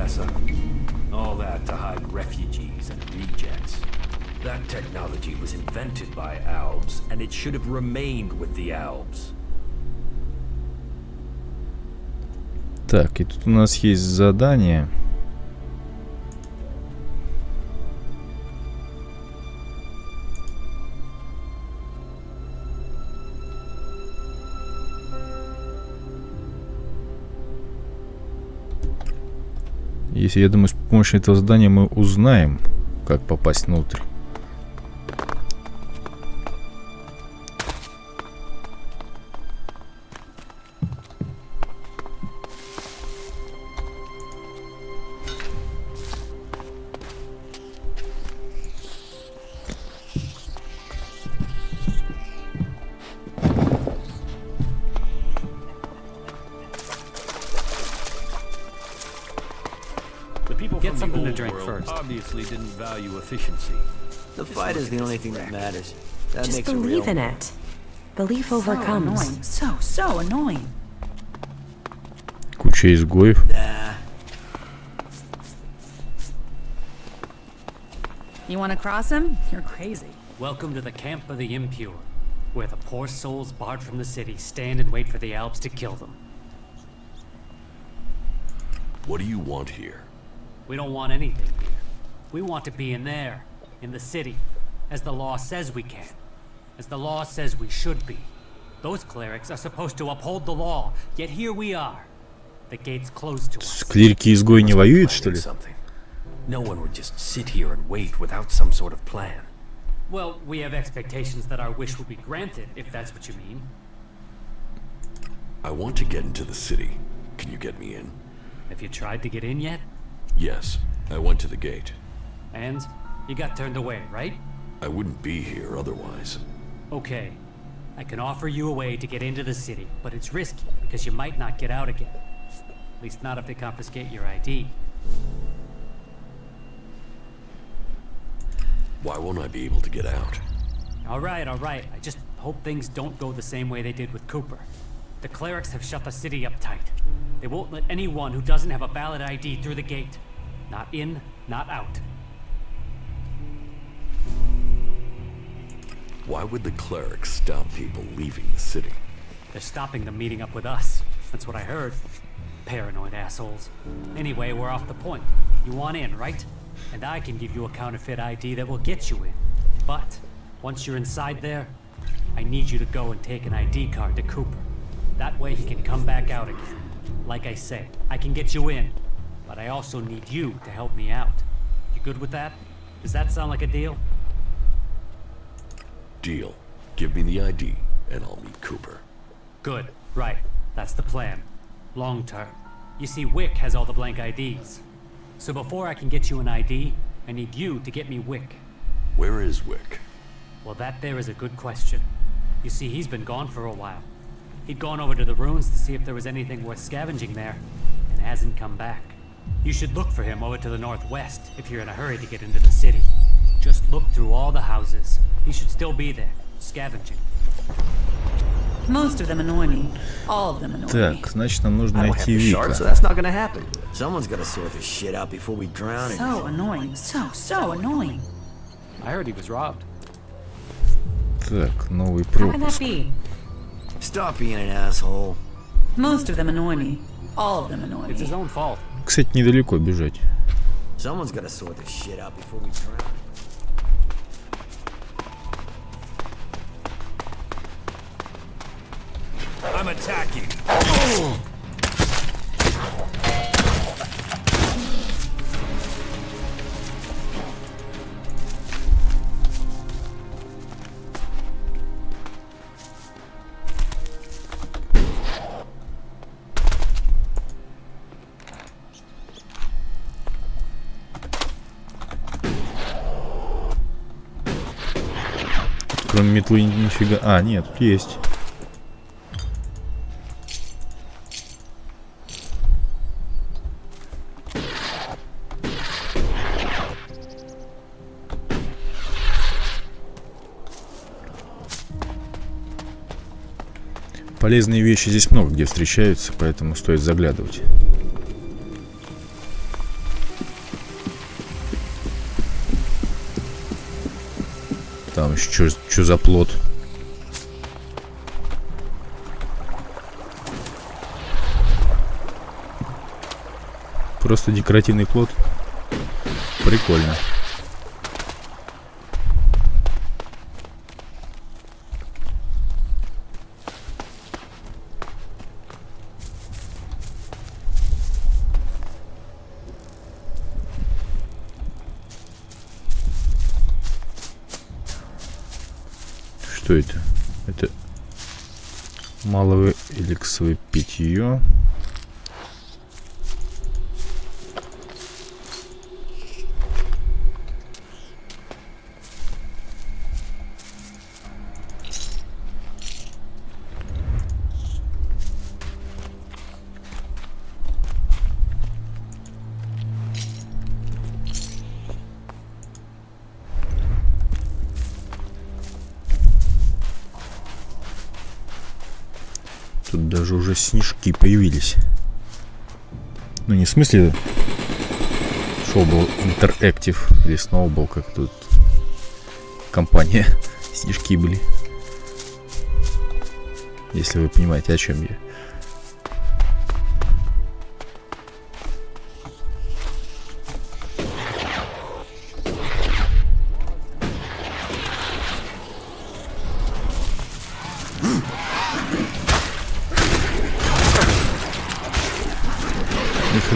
Professor. All that to hide refugees and rejects. That technology was invented by Albs, and it should have remained with the Albs. Так, и тут у нас есть задание. Если, я думаю, с помощью этого задания мы узнаем, как попасть внутрь. Get something to drink first. Obviously didn't value efficiency. The fight is the only thing that matters. That Just makes it believe real. in it. Belief overcomes. So annoying. Куча изгоев. Nah. You want to cross him? You're crazy. Welcome to the camp of the impure, where the poor souls barred from the city stand and wait for the Alps to kill them. What do you want here? We don't want anything here. We want to be in there, in the city, as the law says we can, as the law says we should be. Those clerics are supposed to uphold the law, yet here we are. The gates closed to us. Клирики-изгои не воюют, что ли? No one would just sit here and wait without some sort of plan. Well, we have expectations that our wish will be granted, if that's what you mean. I want to get into the city. Can you get me in? Have you tried to get in yet? Yes, I went to the gate. And you got turned away, right? I wouldn't be here otherwise. Okay. I can offer you a way to get into the city, but it's risky because you might not get out again. At least not if they confiscate your ID. Why won't I be able to get out? All right. I just hope things don't go the same way they did with Cooper. The clerics have shut the city up tight. They won't let anyone who doesn't have a valid ID through the gate. Not in, not out. Why would the clerics stop people leaving the city? They're stopping them meeting up with us. That's what I heard. Paranoid assholes. Anyway, we're off the point. You want in, right? And I can give you a counterfeit ID that will get you in. But once you're inside there, I need you to go and take an ID card to Cooper. That way he can come back out again. Like I say, I can get you in, but I also need you to help me out. You good with that? Does that sound like a deal? Deal. Give me the ID, and I'll meet Cooper. Good. Right. That's the plan. Long term. You see, Wick has all the blank IDs. So before I can get you an ID, I need you to get me Wick. Where is Wick? Well, that there is a good question. You see, he's been gone for a while. He'd gone over to the ruins to see if there was anything worth scavenging there, and hasn't come back. You should look for him over to the northwest if you're in a hurry to get into the city. Just look through all the houses. He should still be there, scavenging. Most of them annoy me. All of them annoy me. Так, значит, нам нужно I don't have найти the shard, Вика. so that's not gonna happen. Someone's gotta sort this shit out before we drown in So annoying. So annoying. I heard he was robbed. Так, новый How can that пропуск. be? Stop being an asshole. Most of them annoy me. All of them annoy It's his me. own fault. Кстати, недалеко бежать. Someone's gotta sort this shit out before we drown. I'm attacking. Кроме метлы нифига... А, нет, тут есть. Полезные вещи здесь много где встречаются, поэтому стоит заглядывать. Там еще что за плод? Просто декоративный плод. Прикольно. Что это? Это малое элексовое питье. Тут даже уже снежки появились. Ну, не в смысле шоу был интерактив или сноубол, как тут компания. Снежки были. Если вы понимаете, о чем я.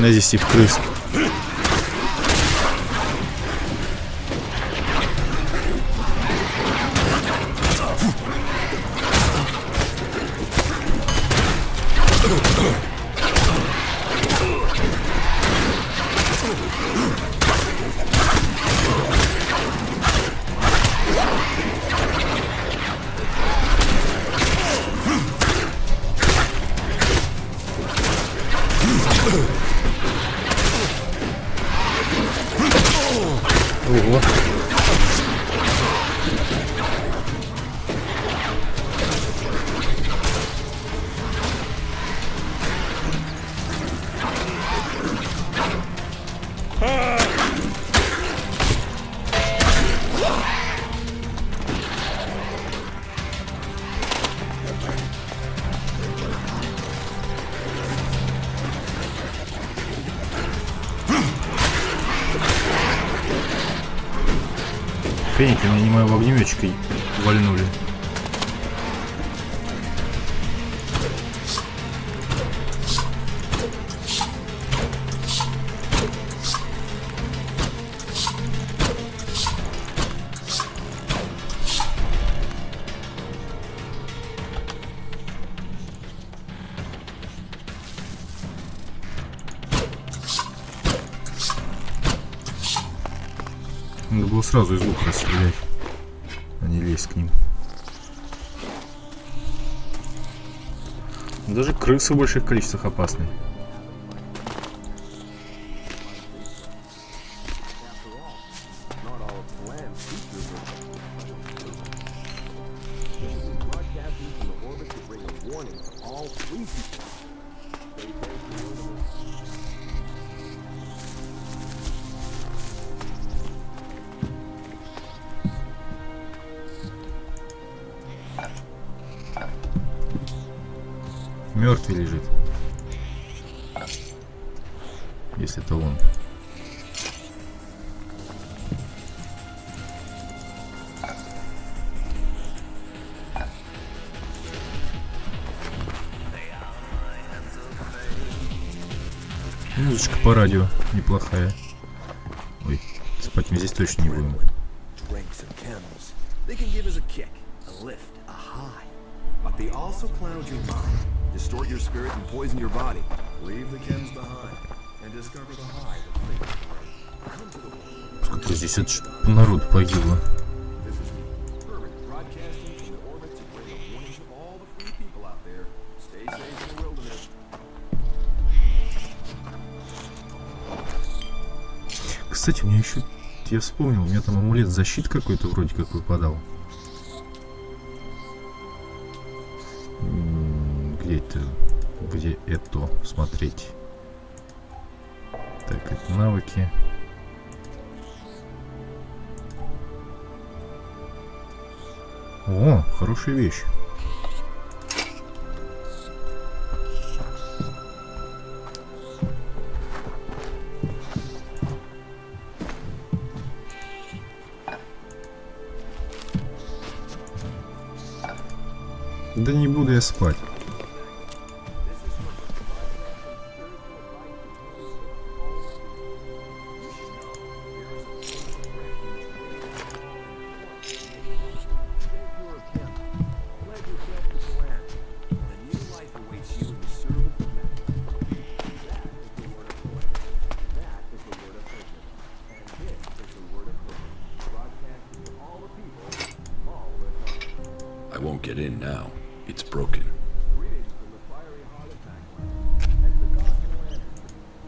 Здесь и в крыс. Ого. Феники меня не моего огнеметчика вальнули. Надо было сразу из лука расстрелять, а не лезть к ним. Даже крысы в больших количествах опасны. Мертвый лежит. Если это он. Музычка по радио неплохая. Ой, спать мы здесь точно не будем. Distort your spirit and poison your body. Leave the chems behind and discover the high that come to the world. Сколько здесь народ погибло. This is me, Urban, broadcasting from the orbit to bring a warning to all the free people out there. Stay safe in the wilderness. Кстати, у меня еще... Я вспомнил, у меня там амулет защиты какой-то вроде как выпадал. Где это смотреть? Так, это навыки. О, хорошая вещь. Да не буду я спать. I won't get in now. It's broken.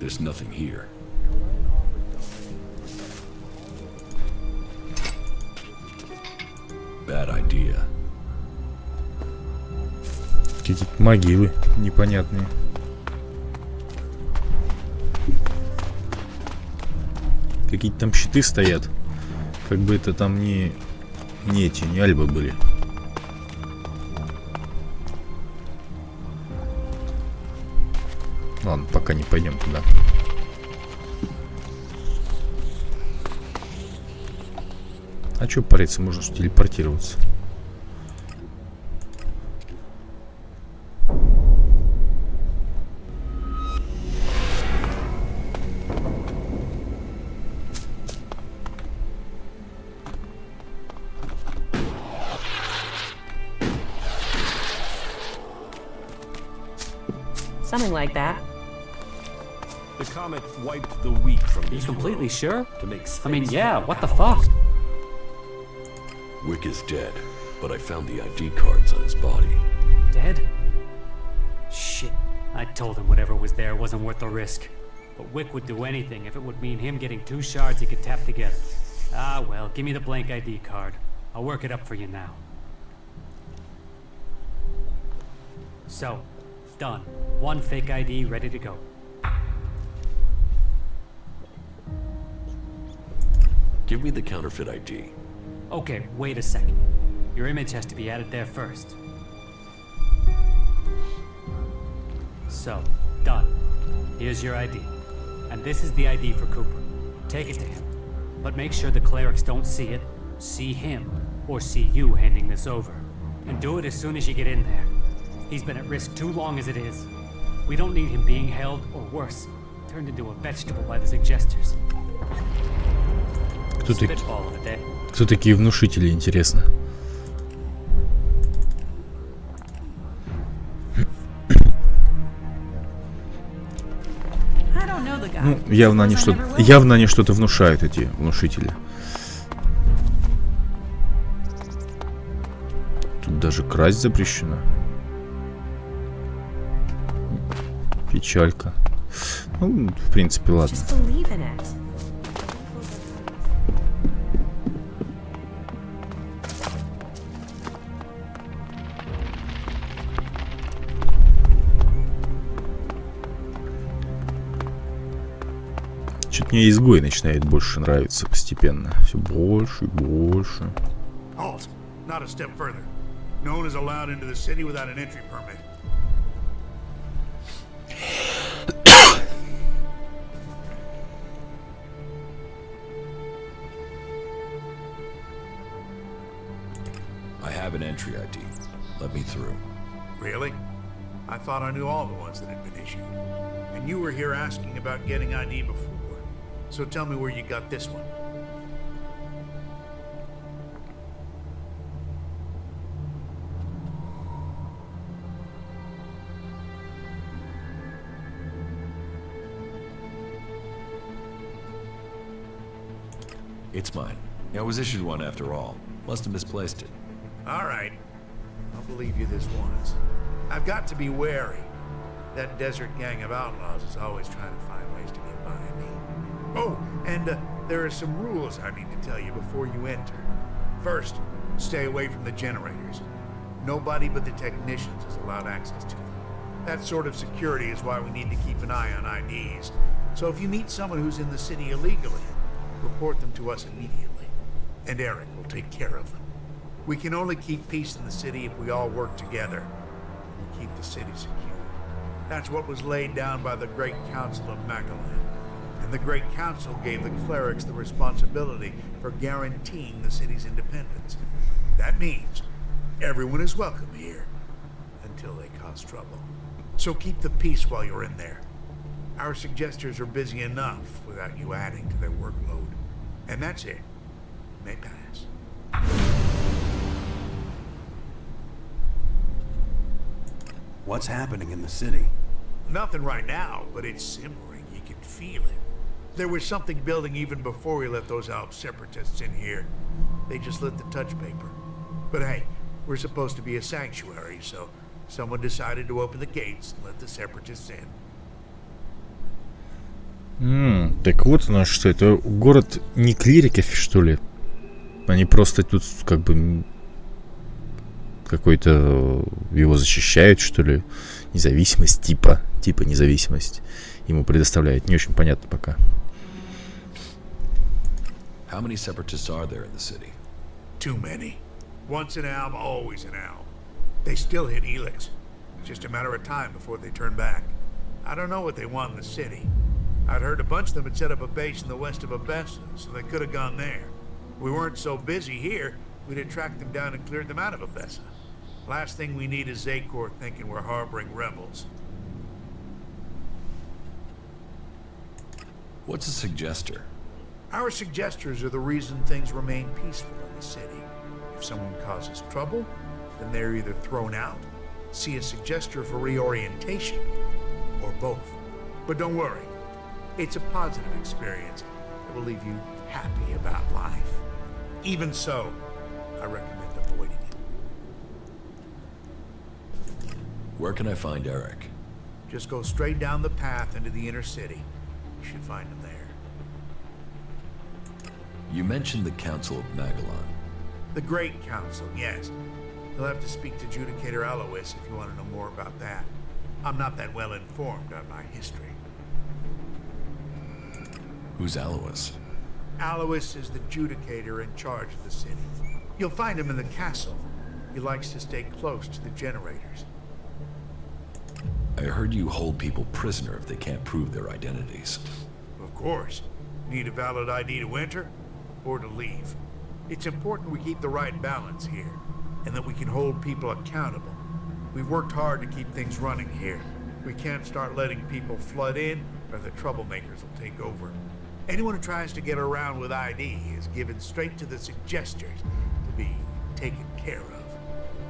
There's nothing here. Bad idea. Какие-то могилы непонятные. Какие-то там щиты стоят. Как бы это там не эти, не альбы были. Ладно, пока не пойдем туда. А чё париться, можно же телепортироваться. Something like that. The comet wiped the weak from You this completely world sure? to make space I mean, for yeah, the what the power. fuck? Wick is dead, but I found the ID cards on his body. Dead? Shit. I told him whatever was there wasn't worth the risk. But Wick would do anything if it would mean him getting 2 shards he could tap together. Ah, well, give me the blank ID card. I'll work it up for you now. So, done. 1 fake ID ready to go. Give me the counterfeit ID. Okay, wait a second. Your image has to be added there first. So, done. Here's your ID. And this is the ID for Cooper. Take it to him. But make sure the clerics don't see it, see him, or see you handing this over. And do it as soon as you get in there. He's been at risk too long as it is. We don't need him being held, or worse, turned into a vegetable by the suggesters. Spitball of the day. Кто такие внушители, интересно? I don't know the guy. Ну, явно они что-то внушают, эти внушители. Тут даже красть запрещено. Печалька. Ну, в принципе, ладно. Just believe in it. Чуть мне изгой начинает больше нравиться постепенно. Все больше и больше. Halt! Not a step further. No one is allowed into the city without an entry permit. I have an entry ID. Let me through. Really? I thought I knew all the ones that had been issued. And you were here asking about getting ID before. So tell me where you got this one. It's mine. I was issued one after all. Must have misplaced it. All right. I'll believe you this once. I've got to be wary. That desert gang of outlaws is always trying to find ways to get by me. Oh, and there are some rules I need to tell you before you enter. First, stay away from the generators. Nobody but the technicians is allowed access to them. That sort of security is why we need to keep an eye on IDs. So if you meet someone who's in the city illegally, report them to us immediately. And Eric will take care of them. We can only keep peace in the city if we all work together. We keep the city secure. That's what was laid down by the Great Council of Magalan. And the Great Council gave the clerics the responsibility for guaranteeing the city's independence. That means everyone is welcome here until they cause trouble. So keep the peace while you're in there. Our suggesters are busy enough without you adding to their workload. And that's it. May pass. What's happening in the city? Nothing right now, but it's simmering. You can feel it. There was something building even before we let those Alp separatists in here. They just lit the touch paper. But hey, we're supposed to be a sanctuary, so someone decided to open the gates and let the separatists in. Так вот оно что, это город не клириков, что ли? Они просто тут как бы какой-то его защищают, что ли? Независимость, типа независимость ему предоставляет. Не очень понятно пока. How many separatists are there in the city? Too many. Once an alb, always an alb. They still hit ELEX. It's just a matter of time before they turn back. I don't know what they want in the city. I'd heard a bunch of them had set up a base in the west of Abessa, so they could have gone there. If we weren't so busy here, we'd have tracked them down and cleared them out of Abessa. Last thing we need is Zakor thinking we're harboring rebels. What's a suggester? Our suggesters are the reason things remain peaceful in the city. If someone causes trouble, then they're either thrown out, see a suggester for reorientation, or both. But don't worry, it's a positive experience that will leave you happy about life. Even so, I recommend avoiding it. Where can I find Eric? Just go straight down the path into the inner city. You should find him there. You mentioned the Council of Magalan. The Great Council, yes. You'll have to speak to Judicator Alois if you want to know more about that. I'm not that well informed on my history. Who's Alois? Alois is the Judicator in charge of the city. You'll find him in the castle. He likes to stay close to the generators. I heard you hold people prisoner if they can't prove their identities. Of course. Need a valid ID to enter or to leave. It's important we keep the right balance here, and that we can hold people accountable. We've worked hard to keep things running here. We can't start letting people flood in, or the troublemakers will take over. Anyone who tries to get around with ID is given straight to the suggesters to be taken care of.